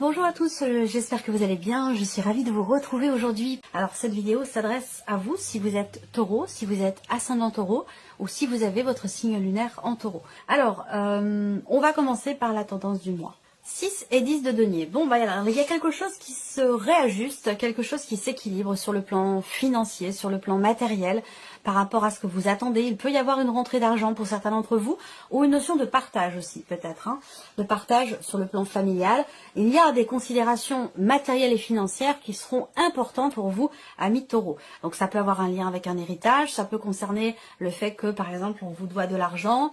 Bonjour à tous, j'espère que vous allez bien, je suis ravie de vous retrouver aujourd'hui. Alors cette vidéo s'adresse à vous si vous êtes taureau, si vous êtes ascendant taureau ou si vous avez votre signe lunaire en taureau. Alors, on va commencer par la tendance du mois. 6 et 10 de denier. Bon, bah, il y a quelque chose qui se réajuste, quelque chose qui s'équilibre sur le plan financier, sur le plan matériel, par rapport à ce que vous attendez. Il peut y avoir une rentrée d'argent pour certains d'entre vous, ou une notion de partage aussi, peut-être, hein, de partage sur le plan familial. Il y a des considérations matérielles et financières qui seront importantes pour vous, amis taureaux. Donc ça peut avoir un lien avec un héritage, ça peut concerner le fait que, par exemple, on vous doit de l'argent,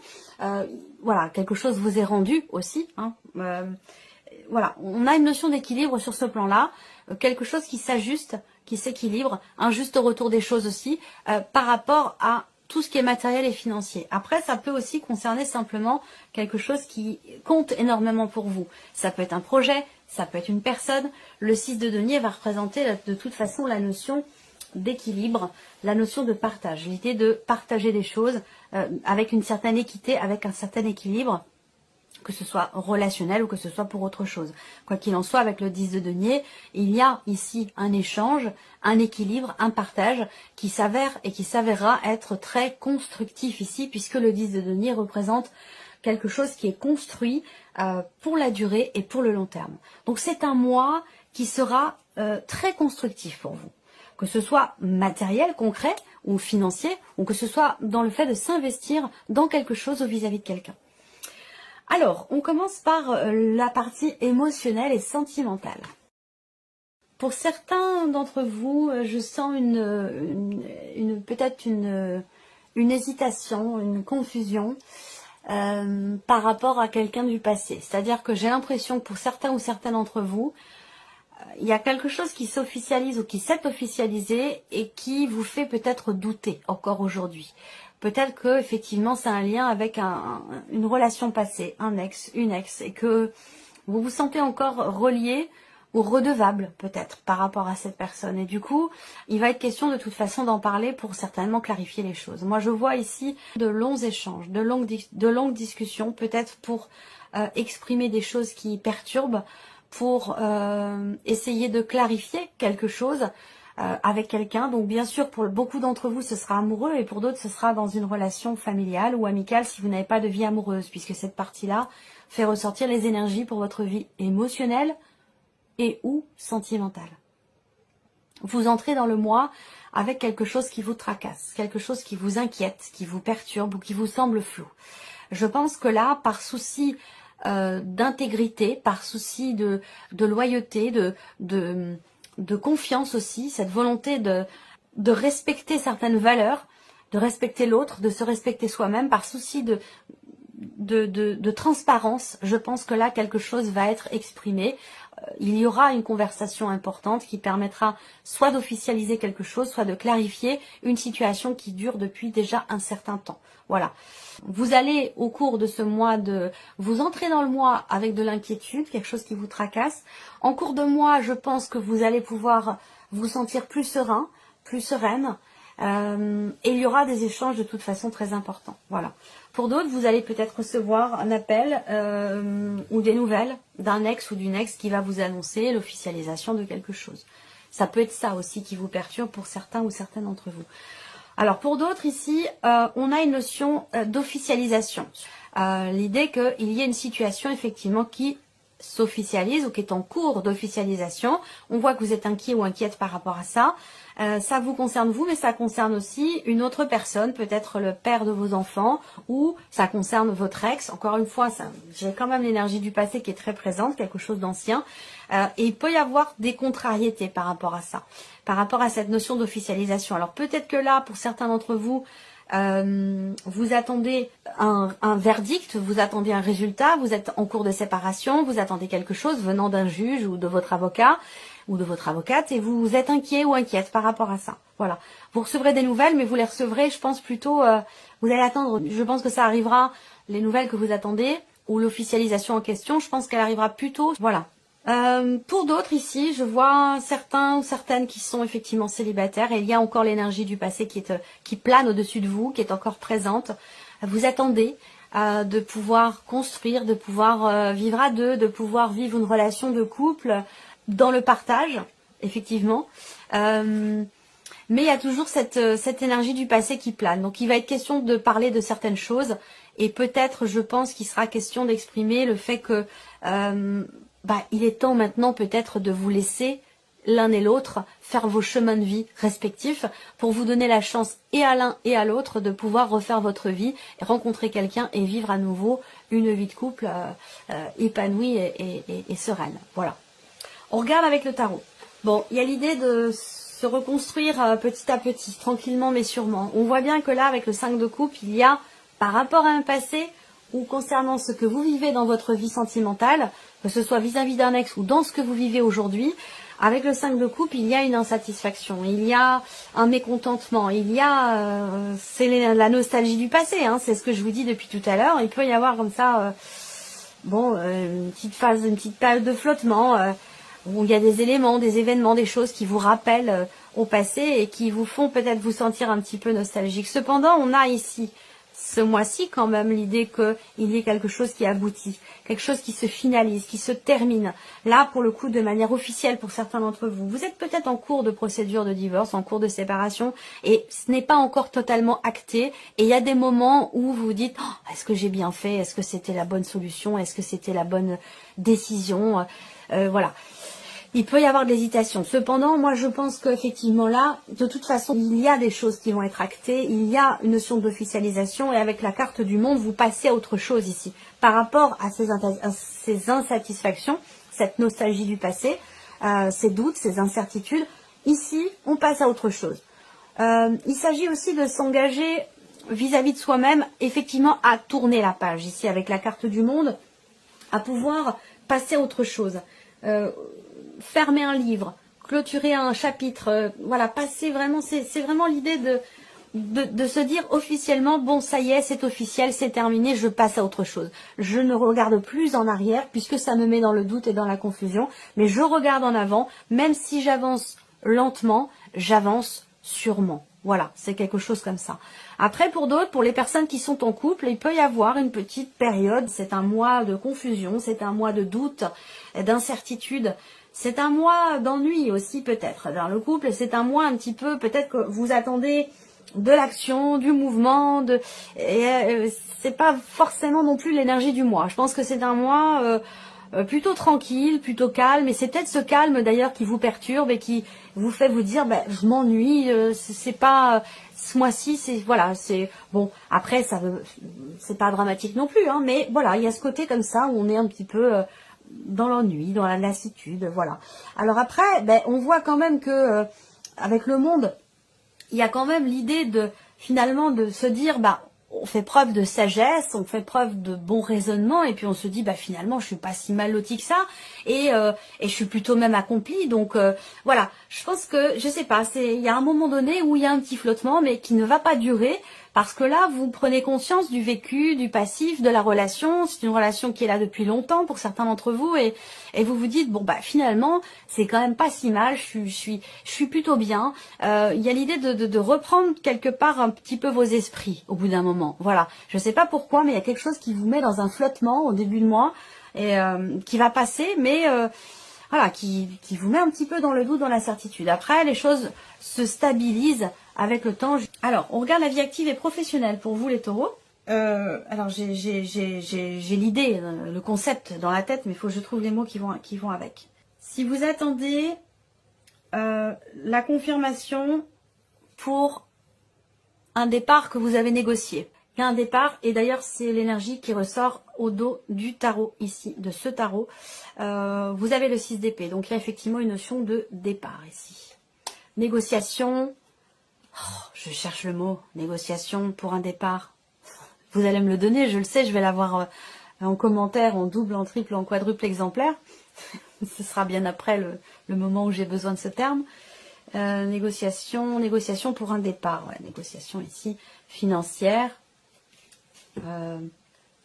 voilà, quelque chose vous est rendu aussi, hein, voilà, on a une notion d'équilibre sur ce plan-là, quelque chose qui s'ajuste, qui s'équilibre, un juste retour des choses aussi, par rapport à tout ce qui est matériel et financier. Après, ça peut aussi concerner simplement quelque chose qui compte énormément pour vous. Ça peut être un projet, ça peut être une personne. Le 6 de denier va représenter de toute façon la notion d'équilibre, la notion de partage, l'idée de partager des choses avec une certaine équité, avec un certain équilibre, que ce soit relationnel ou que ce soit pour autre chose. Quoi qu'il en soit, avec le 10 de denier, il y a ici un échange, un équilibre, un partage qui s'avère et qui s'avérera être très constructif ici, puisque le 10 de denier représente quelque chose qui est construit pour la durée et pour le long terme. Donc c'est un mois qui sera très constructif pour vous, que ce soit matériel, concret ou financier, ou que ce soit dans le fait de s'investir dans quelque chose ou vis-à-vis de quelqu'un. Alors, on commence par la partie émotionnelle et sentimentale. Pour certains d'entre vous, je sens peut-être une hésitation, une confusion par rapport à quelqu'un du passé. C'est-à-dire que j'ai l'impression que pour certains ou certaines d'entre vous, il y a quelque chose qui s'officialise ou qui s'est officialisé et qui vous fait peut-être douter encore aujourd'hui. Peut-être que effectivement c'est un lien avec une relation passée, un ex, une ex, et que vous vous sentez encore relié ou redevable peut-être par rapport à cette personne. Et du coup, il va être question de toute façon d'en parler pour certainement clarifier les choses. Moi je vois ici de longs échanges, de longues discussions, peut-être pour exprimer des choses qui perturbent, pour essayer de clarifier quelque chose avec quelqu'un. Donc bien sûr, pour beaucoup d'entre vous, ce sera amoureux et pour d'autres, ce sera dans une relation familiale ou amicale si vous n'avez pas de vie amoureuse, puisque cette partie-là fait ressortir les énergies pour votre vie émotionnelle et ou sentimentale. Vous entrez dans le mois avec quelque chose qui vous tracasse, quelque chose qui vous inquiète, qui vous perturbe ou qui vous semble flou. Je pense que là, par souci d'intégrité, par souci de loyauté, de confiance aussi, cette volonté de respecter certaines valeurs, de respecter l'autre, de se respecter soi-même, par souci de transparence, je pense que là quelque chose va être exprimé. Il y aura une conversation importante qui permettra soit d'officialiser quelque chose, soit de clarifier une situation qui dure depuis déjà un certain temps. Voilà. Vous allez au cours de ce mois vous entrez dans le mois avec de l'inquiétude, quelque chose qui vous tracasse. En cours de mois, je pense que vous allez pouvoir vous sentir plus serein, plus sereine. Et il y aura des échanges de toute façon très importants. Voilà. Pour d'autres, vous allez peut-être recevoir un appel ou des nouvelles d'un ex ou d'une ex qui va vous annoncer l'officialisation de quelque chose. Ça peut être ça aussi qui vous perturbe pour certains ou certaines d'entre vous. Alors pour d'autres ici, on a une notion d'officialisation. L'idée qu'il y ait une situation effectivement qui s'officialise ou qui est en cours d'officialisation. On voit que vous êtes inquiet ou inquiète par rapport à ça. Ça vous concerne vous, mais ça concerne aussi une autre personne, peut-être le père de vos enfants, ou ça concerne votre ex. Encore une fois, j'ai quand même l'énergie du passé qui est très présente, quelque chose d'ancien. Et il peut y avoir des contrariétés par rapport à ça, par rapport à cette notion d'officialisation. Alors peut-être que là, pour certains d'entre vous, vous attendez un verdict, vous attendez un résultat, vous êtes en cours de séparation, vous attendez quelque chose venant d'un juge ou de votre avocat ou de votre avocate et vous êtes inquiet ou inquiète par rapport à ça. Voilà. Vous recevrez des nouvelles, mais vous les recevrez, je pense plutôt, vous allez attendre, je pense que ça arrivera, les nouvelles que vous attendez ou l'officialisation en question, je pense qu'elle arrivera plus tôt. Voilà. Pour d'autres ici, je vois certains ou certaines qui sont effectivement célibataires et il y a encore l'énergie du passé qui plane au-dessus de vous, qui est encore présente. Vous attendez de pouvoir construire, de pouvoir vivre à deux, de pouvoir vivre une relation de couple dans le partage, effectivement. Mais il y a toujours cette énergie du passé qui plane. Donc il va être question de parler de certaines choses et peut-être, je pense, qu'il sera question d'exprimer le fait que il est temps maintenant peut-être de vous laisser l'un et l'autre faire vos chemins de vie respectifs pour vous donner la chance et à l'un et à l'autre de pouvoir refaire votre vie, rencontrer quelqu'un et vivre à nouveau une vie de couple épanouie et sereine. Voilà. On regarde avec le tarot. Bon, il y a l'idée de se reconstruire petit à petit, tranquillement mais sûrement. On voit bien que là, avec le 5 de coupe, il y a, par rapport à un passé, ou concernant ce que vous vivez dans votre vie sentimentale, que ce soit vis-à-vis d'un ex ou dans ce que vous vivez aujourd'hui, avec le 5 de coupe, il y a une insatisfaction, il y a un mécontentement, il y a c'est la nostalgie du passé, hein, c'est ce que je vous dis depuis tout à l'heure. Il peut y avoir comme ça, une petite phase, une petite période de flottement, où il y a des éléments, des événements, des choses qui vous rappellent au passé et qui vous font peut-être vous sentir un petit peu nostalgique. Cependant, on a ici ce mois-ci quand même l'idée qu'il y ait quelque chose qui aboutit, quelque chose qui se finalise, qui se termine. Là, pour le coup, de manière officielle pour certains d'entre vous. Vous êtes peut-être en cours de procédure de divorce, en cours de séparation, et ce n'est pas encore totalement acté. Et il y a des moments où vous vous dites « Est-ce que j'ai bien fait? Est-ce que c'était la bonne solution? Est-ce que c'était la bonne décision ?» Voilà. Il peut y avoir de l'hésitation. Cependant, moi je pense qu'effectivement là, de toute façon, il y a des choses qui vont être actées, il y a une notion d'officialisation et avec la carte du monde, vous passez à autre chose ici. Par rapport à ces insatisfactions, cette nostalgie du passé, ces doutes, ces incertitudes, ici, on passe à autre chose. Il s'agit aussi de s'engager vis-à-vis de soi-même, effectivement, à tourner la page ici avec la carte du monde, à pouvoir passer à autre chose. Fermer un livre, clôturer un chapitre, voilà, passer vraiment, c'est vraiment l'idée de se dire officiellement, bon ça y est, c'est officiel, c'est terminé, je passe à autre chose. Je ne regarde plus en arrière puisque ça me met dans le doute et dans la confusion, mais je regarde en avant, même si j'avance lentement, j'avance sûrement. Voilà, c'est quelque chose comme ça. Après, pour d'autres, pour les personnes qui sont en couple, il peut y avoir une petite période, c'est un mois de confusion, c'est un mois de doute, d'incertitude. C'est un mois d'ennui aussi peut-être dans le couple. C'est un mois un petit peu, peut-être que vous attendez de l'action, du mouvement. C'est pas forcément non plus l'énergie du mois. Je pense que c'est un mois plutôt tranquille, plutôt calme. Et c'est peut-être ce calme d'ailleurs qui vous perturbe et qui vous fait vous dire, je m'ennuie. C'est pas ce mois-ci. C'est voilà. C'est bon. Après, c'est pas dramatique non plus. Hein, mais voilà, il y a ce côté comme ça où on est un petit peu dans l'ennui, dans la lassitude, voilà. Alors après, on voit quand même que avec le monde, il y a quand même l'idée de finalement de se dire, on fait preuve de sagesse, on fait preuve de bon raisonnement, et puis on se dit, finalement, je suis pas si mal lotie que ça, et je suis plutôt même accomplie. Donc voilà, je pense que, je sais pas, il y a un moment donné où il y a un petit flottement, mais qui ne va pas durer. Parce que là, vous prenez conscience du vécu, du passif, de la relation. C'est une relation qui est là depuis longtemps pour certains d'entre vous. Et vous vous dites, finalement, c'est quand même pas si mal. Je suis plutôt bien. Il y a l'idée de reprendre quelque part un petit peu vos esprits au bout d'un moment. Voilà. Je sais pas pourquoi, mais il y a quelque chose qui vous met dans un flottement au début de mois et qui va passer, mais voilà, qui vous met un petit peu dans le doute, dans l'incertitude. Après, les choses se stabilisent avec le temps. Alors, on regarde la vie active et professionnelle pour vous les taureaux. Alors, j'ai l'idée, le concept dans la tête, mais il faut que je trouve les mots qui vont avec. Si vous attendez la confirmation pour un départ que vous avez négocié, il y a un départ, et d'ailleurs c'est l'énergie qui ressort au dos du tarot ici, de ce tarot. Vous avez le 6 d'épée, donc il y a effectivement une notion de départ ici. Négociation, je cherche le mot, négociation pour un départ. Vous allez me le donner, je le sais, je vais l'avoir en commentaire, en double, en triple, en quadruple exemplaire. Ce sera bien après le moment où j'ai besoin de ce terme. Négociation pour un départ, ouais, négociation ici, financière.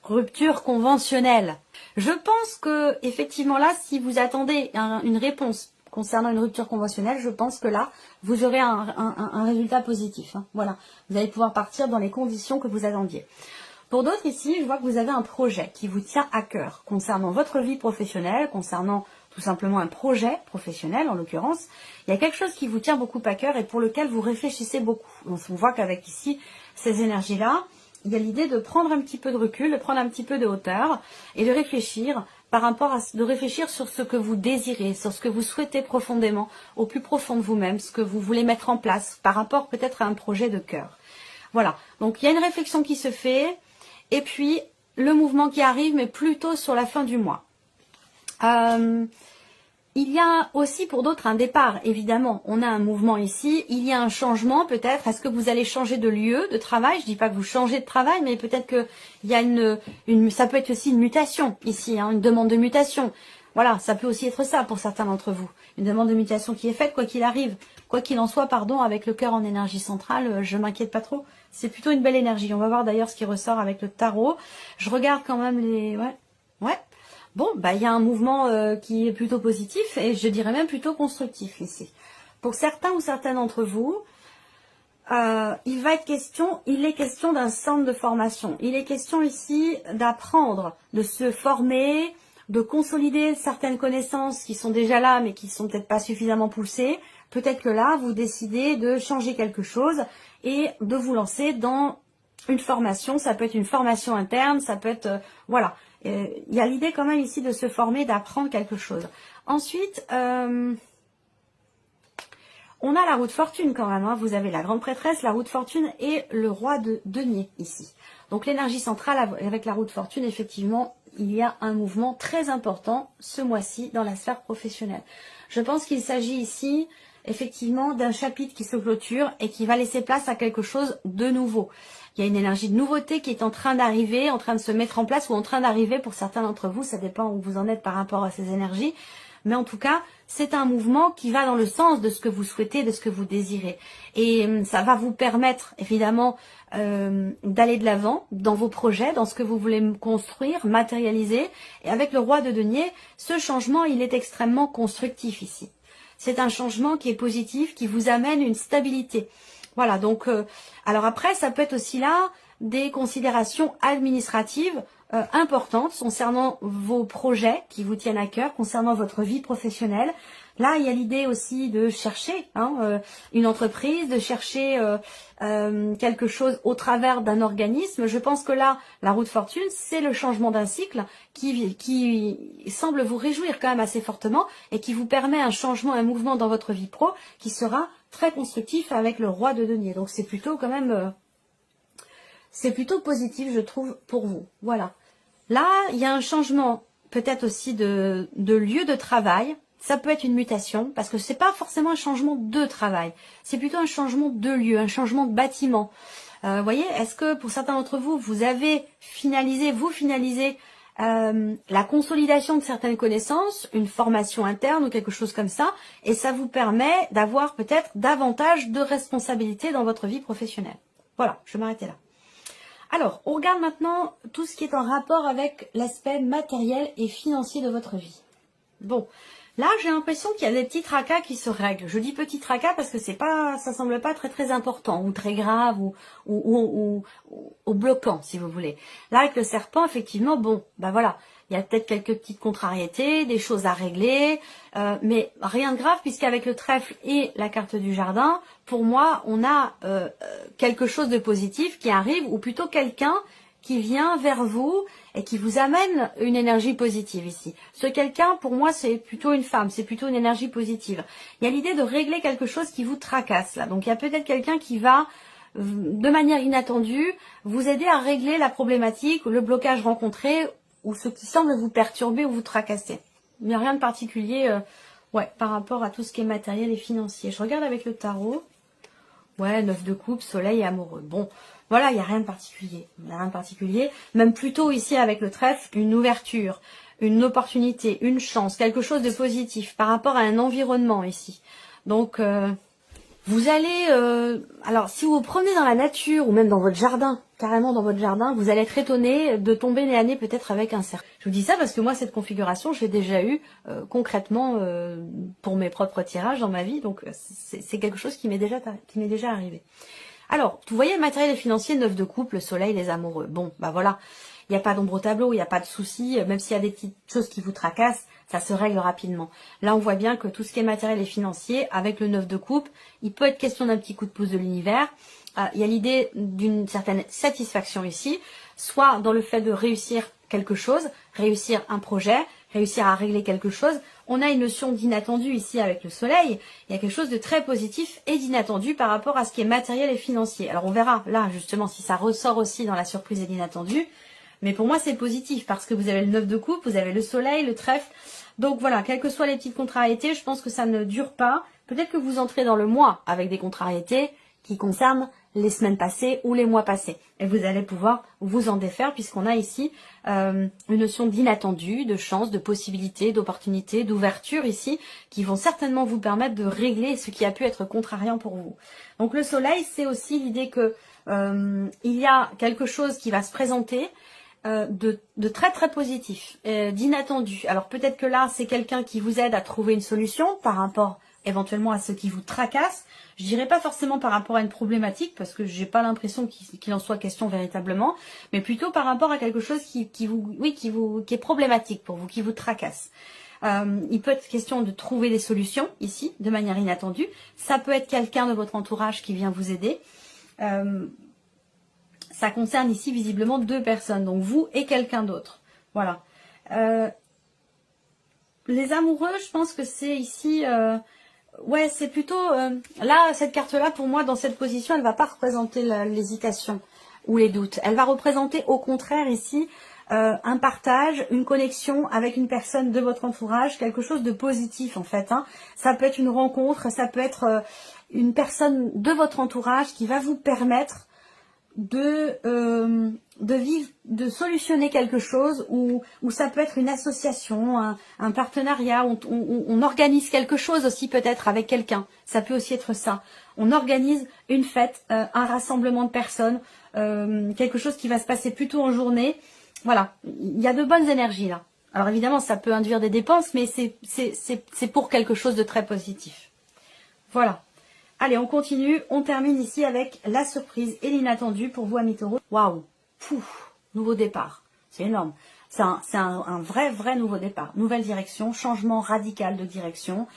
Rupture conventionnelle. Je pense que effectivement là, si vous attendez une réponse concernant une rupture conventionnelle, je pense que là, vous aurez un résultat positif. Hein. Voilà, vous allez pouvoir partir dans les conditions que vous attendiez. Pour d'autres ici, je vois que vous avez un projet qui vous tient à cœur concernant votre vie professionnelle, concernant tout simplement un projet professionnel en l'occurrence. Il y a quelque chose qui vous tient beaucoup à cœur et pour lequel vous réfléchissez beaucoup. Donc on voit qu'avec ici ces énergies-là, il y a l'idée de prendre un petit peu de recul, de prendre un petit peu de hauteur et de réfléchir par rapport à de réfléchir sur ce que vous désirez, sur ce que vous souhaitez profondément, au plus profond de vous-même, ce que vous voulez mettre en place par rapport peut-être à un projet de cœur. Voilà, donc il y a une réflexion qui se fait et puis le mouvement qui arrive, mais plutôt sur la fin du mois. Il y a aussi pour d'autres un départ, évidemment. On a un mouvement ici, il y a un changement peut-être. Est-ce que vous allez changer de lieu de travail? Je dis pas que vous changez de travail, mais peut-être que il y a ça peut être aussi une mutation ici, hein, une demande de mutation. Voilà, ça peut aussi être ça pour certains d'entre vous. Une demande de mutation qui est faite, quoi qu'il arrive. Quoi qu'il en soit, pardon, avec le cœur en énergie centrale, je m'inquiète pas trop. C'est plutôt une belle énergie. On va voir d'ailleurs ce qui ressort avec le tarot. Je regarde quand même les... Ouais. Bon, bah il y a un mouvement qui est plutôt positif et je dirais même plutôt constructif ici. Pour certains ou certaines d'entre vous, il est question d'un centre de formation. Il est question ici d'apprendre, de se former, de consolider certaines connaissances qui sont déjà là mais qui sont peut-être pas suffisamment poussées. Peut-être que là, vous décidez de changer quelque chose et de vous lancer dans une formation. Ça peut être une formation interne, ça peut être... voilà. Il y a l'idée quand même ici de se former, d'apprendre quelque chose. Ensuite, on a la roue de fortune quand même. Hein. Vous avez la grande prêtresse, la roue de fortune et le roi de denier ici. Donc l'énergie centrale avec la roue de fortune, effectivement, il y a un mouvement très important ce mois-ci dans la sphère professionnelle. Je pense qu'il s'agit ici effectivement d'un chapitre qui se clôture et qui va laisser place à quelque chose de nouveau. Il y a une énergie de nouveauté qui est en train d'arriver, en train de se mettre en place ou en train d'arriver pour certains d'entre vous. Ça dépend où vous en êtes par rapport à ces énergies. Mais en tout cas, c'est un mouvement qui va dans le sens de ce que vous souhaitez, de ce que vous désirez. Et ça va vous permettre, évidemment, d'aller de l'avant dans vos projets, dans ce que vous voulez construire, matérialiser. Et avec le roi de denier, ce changement, il est extrêmement constructif ici. C'est un changement qui est positif, qui vous amène une stabilité. Voilà, donc, alors après, ça peut être aussi là des considérations administratives importantes concernant vos projets qui vous tiennent à cœur, concernant votre vie professionnelle. Là, il y a l'idée aussi de chercher une entreprise, de chercher quelque chose au travers d'un organisme. Je pense que là, la roue de fortune, c'est le changement d'un cycle qui semble vous réjouir quand même assez fortement et qui vous permet un changement, un mouvement dans votre vie pro qui sera très constructif avec le roi de denier. Donc c'est plutôt quand même... c'est plutôt positif, je trouve, pour vous. Voilà. Là, il y a un changement peut-être aussi de lieu de travail. Ça peut être une mutation, parce que c'est pas forcément un changement de travail. C'est plutôt un changement de lieu, un changement de bâtiment. Vous voyez, est-ce que pour certains d'entre vous, vous avez finalisé, la consolidation de certaines connaissances, une formation interne ou quelque chose comme ça, et ça vous permet d'avoir peut-être davantage de responsabilités dans votre vie professionnelle. Voilà, je vais m'arrêter là. Alors, on regarde maintenant tout ce qui est en rapport avec l'aspect matériel et financier de votre vie. Bon, là j'ai l'impression qu'il y a des petits tracas qui se règlent. Je dis petits tracas parce que ça semble pas très important ou très grave ou bloquant si vous voulez. Là avec le serpent, effectivement, bon, bah voilà, il y a peut-être quelques petites contrariétés, des choses à régler, mais rien de grave puisqu'avec le trèfle et la carte du jardin, pour moi, on a quelque chose de positif qui arrive, ou plutôt quelqu'un qui vient vers vous et qui vous amène une énergie positive ici. Ce quelqu'un, pour moi, c'est plutôt une femme, c'est plutôt une énergie positive. Il y a l'idée de régler quelque chose qui vous tracasse là. Donc il y a peut-être quelqu'un qui va, de manière inattendue, vous aider à régler la problématique, le blocage rencontré, ou ce qui semble vous perturber ou vous tracasser. Il n'y a rien de particulier par rapport à tout ce qui est matériel et financier. Je regarde avec le tarot. Ouais, 9 de coupe, soleil et amoureux. Bon, voilà, il n'y a rien de particulier. Il n'y a rien de particulier. Même plutôt ici avec le trèfle, une ouverture, une opportunité, une chance, quelque chose de positif par rapport à un environnement ici. Donc, vous allez... alors, si vous vous promenez dans la nature ou même dans votre jardin, carrément dans votre jardin, vous allez être étonné de tomber nez à nez peut-être avec un cerf. Je vous dis ça parce que moi, cette configuration, je l'ai déjà eue concrètement pour mes propres tirages dans ma vie. Donc, c'est quelque chose qui m'est déjà arrivé. Alors, vous voyez le matériel et financier, 9 de coupe, le soleil, les amoureux. Bon, bah voilà, il n'y a pas d'ombre au tableau, il n'y a pas de souci, même s'il y a des petites choses qui vous tracassent, ça se règle rapidement. Là, on voit bien que tout ce qui est matériel et financier, avec le 9 de coupe, il peut être question d'un petit coup de pouce de l'univers. Il y a l'idée d'une certaine satisfaction ici, soit dans le fait de réussir quelque chose, réussir un projet, réussir à régler quelque chose. On a une notion d'inattendu ici avec le soleil. Il y a quelque chose de très positif et d'inattendu par rapport à ce qui est matériel et financier. Alors on verra là justement si ça ressort aussi dans la surprise et l'inattendu. Mais pour moi c'est positif parce que vous avez le 9 de coupe, vous avez le soleil, le trèfle. Donc voilà, quelles que soient les petites contrariétés, je pense que ça ne dure pas. Peut-être que vous entrez dans le mois avec des contrariétés qui concernent les semaines passées ou les mois passés. Et vous allez pouvoir vous en défaire puisqu'on a ici une notion d'inattendu, de chance, de possibilité, d'opportunité, d'ouverture ici qui vont certainement vous permettre de régler ce qui a pu être contrariant pour vous. Donc le soleil, c'est aussi l'idée que il y a quelque chose qui va se présenter de très très positif, d'inattendu. Alors peut-être que là, c'est quelqu'un qui vous aide à trouver une solution par rapport éventuellement à ce qui vous tracasse. Je dirais pas forcément par rapport à une problématique, parce que j'ai pas l'impression qu'il en soit question véritablement, mais plutôt par rapport à quelque chose qui est problématique pour vous, qui vous tracasse. Il peut être question de trouver des solutions ici, de manière inattendue. Ça peut être quelqu'un de votre entourage qui vient vous aider. Ça concerne ici visiblement 2 personnes, donc vous et quelqu'un d'autre. Voilà. Les amoureux, je pense que c'est ici... ouais, c'est plutôt... là, cette carte-là, pour moi, dans cette position, elle va pas représenter l'hésitation ou les doutes. Elle va représenter, au contraire, ici, un partage, une connexion avec une personne de votre entourage, quelque chose de positif, en fait. Hein. Ça peut être une rencontre, ça peut être une personne de votre entourage qui va vous permettre de vivre, de solutionner quelque chose, ou ça peut être une association, un partenariat, on organise quelque chose aussi peut-être avec quelqu'un, ça peut aussi être ça. On organise une fête, un rassemblement de personnes, quelque chose qui va se passer plutôt en journée. Voilà, il y a de bonnes énergies là. Alors évidemment ça peut induire des dépenses, mais c'est pour quelque chose de très positif. Voilà. Allez, on continue. On termine ici avec la surprise et l'inattendu pour vous, amis taureaux. Waouh, nouveau départ. C'est énorme. C'est un vrai nouveau départ. Nouvelle direction, changement radical de direction.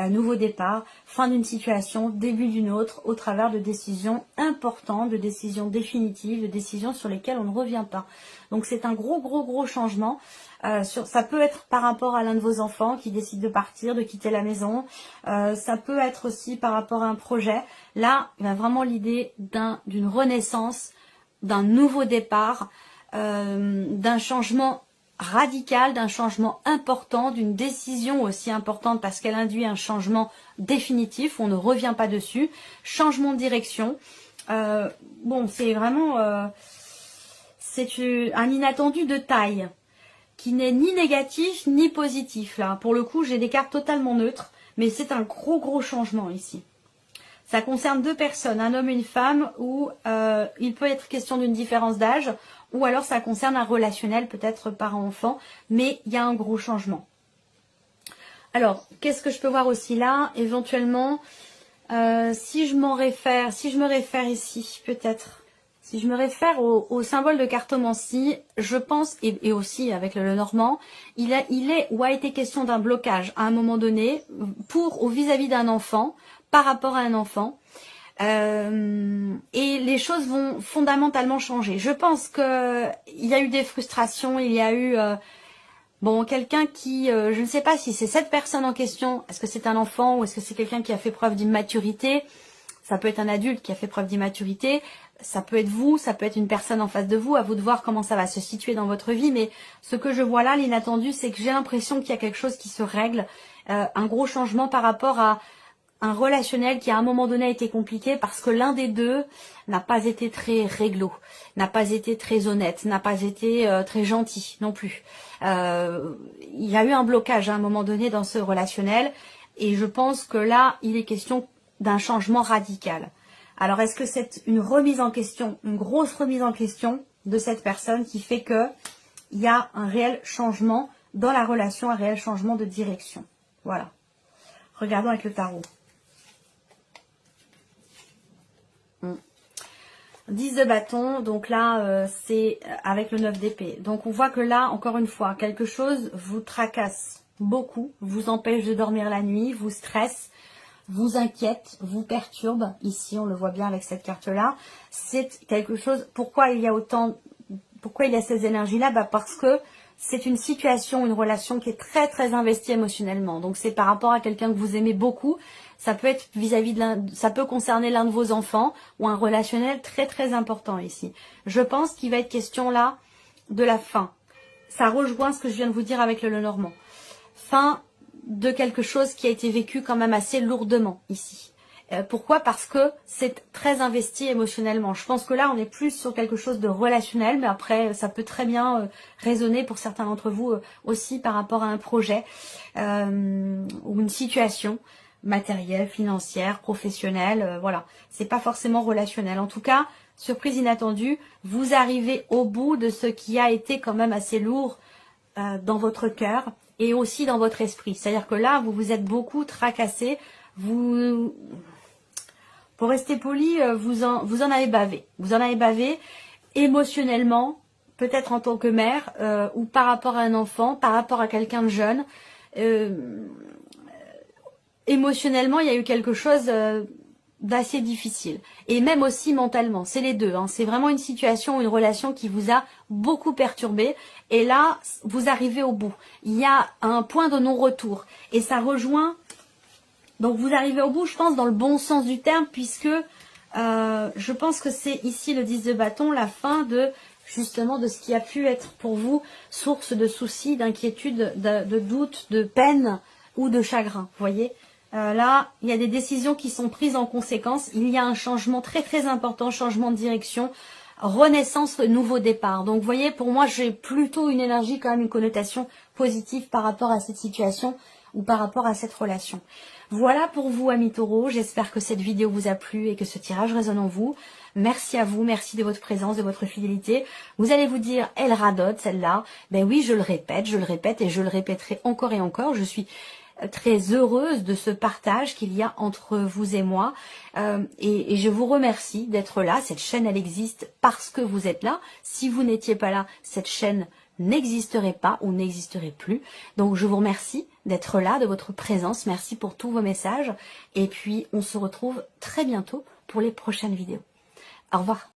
Nouveau départ, fin d'une situation, début d'une autre, au travers de décisions importantes, de décisions définitives, de décisions sur lesquelles on ne revient pas. Donc c'est un gros changement. Ça peut être par rapport à l'un de vos enfants qui décide de partir, de quitter la maison. Ça peut être aussi par rapport à un projet. Là, il y a vraiment l'idée d'une renaissance, d'un nouveau départ, d'un changement radical, d'un changement important, d'une décision aussi importante parce qu'elle induit un changement définitif, on ne revient pas dessus, changement de direction. Bon, c'est vraiment c'est un inattendu de taille qui n'est ni négatif ni positif. Là, pour le coup, j'ai des cartes totalement neutres, mais c'est un gros changement ici. Ça concerne 2 personnes, un homme et une femme, où il peut être question d'une différence d'âge, ou alors ça concerne un relationnel, peut-être parent-enfant, mais il y a un gros changement. Alors, qu'est-ce que je peux voir aussi là? Éventuellement, si je me réfère ici, peut-être, si je me réfère au symbole de cartomancie, je pense, et aussi avec le Lenormand, il est ou a été question d'un blocage à un moment donné, vis-à-vis d'un enfant, par rapport à un enfant. Et les choses vont fondamentalement changer. Je pense que il y a eu des frustrations, il y a eu quelqu'un qui, je ne sais pas si c'est cette personne en question, est-ce que c'est un enfant ou est-ce que c'est quelqu'un qui a fait preuve d'immaturité. Ça peut être un adulte qui a fait preuve d'immaturité, ça peut être vous, ça peut être une personne en face de vous, à vous de voir comment ça va se situer dans votre vie, mais ce que je vois là, l'inattendu, c'est que j'ai l'impression qu'il y a quelque chose qui se règle, un gros changement par rapport à un relationnel qui à un moment donné a été compliqué parce que l'un des deux n'a pas été très réglo, n'a pas été très honnête, n'a pas été très gentil non plus. Il y a eu un blocage à un moment donné dans ce relationnel et je pense que là, il est question d'un changement radical. Alors est-ce que c'est une remise en question, une grosse remise en question de cette personne qui fait que il y a un réel changement dans la relation, un réel changement de direction. Voilà. Regardons avec le tarot. 10 de bâton, donc là, c'est avec le 9 d'épée. Donc on voit que là, encore une fois, quelque chose vous tracasse beaucoup, vous empêche de dormir la nuit, vous stresse, vous inquiète, vous perturbe. Ici, on le voit bien avec cette carte-là. C'est quelque chose, pourquoi il y a ces énergies-là? Parce que c'est une situation, une relation qui est très très investie émotionnellement. Donc c'est par rapport à quelqu'un que vous aimez beaucoup. Ça peut être vis-à-vis ça peut concerner l'un de vos enfants ou un relationnel très très important ici. Je pense qu'il va être question là de la fin. Ça rejoint ce que je viens de vous dire avec le Lenormand. Fin de quelque chose qui a été vécu quand même assez lourdement ici. Pourquoi? Parce que c'est très investi émotionnellement. Je pense que là, on est plus sur quelque chose de relationnel, mais après, ça peut très bien résonner pour certains d'entre vous aussi par rapport à un projet ou une situation matérielle, financière, professionnelle. Voilà, c'est pas forcément relationnel. En tout cas, surprise inattendue, vous arrivez au bout de ce qui a été quand même assez lourd dans votre cœur et aussi dans votre esprit. C'est-à-dire que là, vous vous êtes beaucoup tracassé, pour rester poli, vous en avez bavé. Vous en avez bavé émotionnellement, peut-être en tant que mère, ou par rapport à un enfant, par rapport à quelqu'un de jeune. Émotionnellement, il y a eu quelque chose d'assez difficile. Et même aussi mentalement, c'est les deux. Hein. C'est vraiment une situation, une relation qui vous a beaucoup perturbé. Et là, vous arrivez au bout. Il y a un point de non-retour. Et ça rejoint... Donc vous arrivez au bout, je pense, dans le bon sens du terme, puisque je pense que c'est ici le 10 de bâton, la fin de justement de ce qui a pu être pour vous source de soucis, d'inquiétude, de doute, de peine ou de chagrin. Vous voyez, là, il y a des décisions qui sont prises en conséquence. Il y a un changement très très important, changement de direction, renaissance, nouveau départ. Donc vous voyez, pour moi, j'ai plutôt une énergie, quand même une connotation positive par rapport à cette situation ou par rapport à cette relation. Voilà pour vous, amis taureaux. J'espère que cette vidéo vous a plu et que ce tirage résonne en vous. Merci à vous, merci de votre présence, de votre fidélité. Vous allez vous dire, elle radote celle-là. Ben oui, je le répète et je le répéterai encore et encore. Je suis très heureuse de ce partage qu'il y a entre vous et moi. Et je vous remercie d'être là. Cette chaîne, elle existe parce que vous êtes là. Si vous n'étiez pas là, cette chaîne n'existerait pas ou n'existerait plus. Donc je vous remercie d'être là, de votre présence. Merci pour tous vos messages. Et puis on se retrouve très bientôt pour les prochaines vidéos. Au revoir.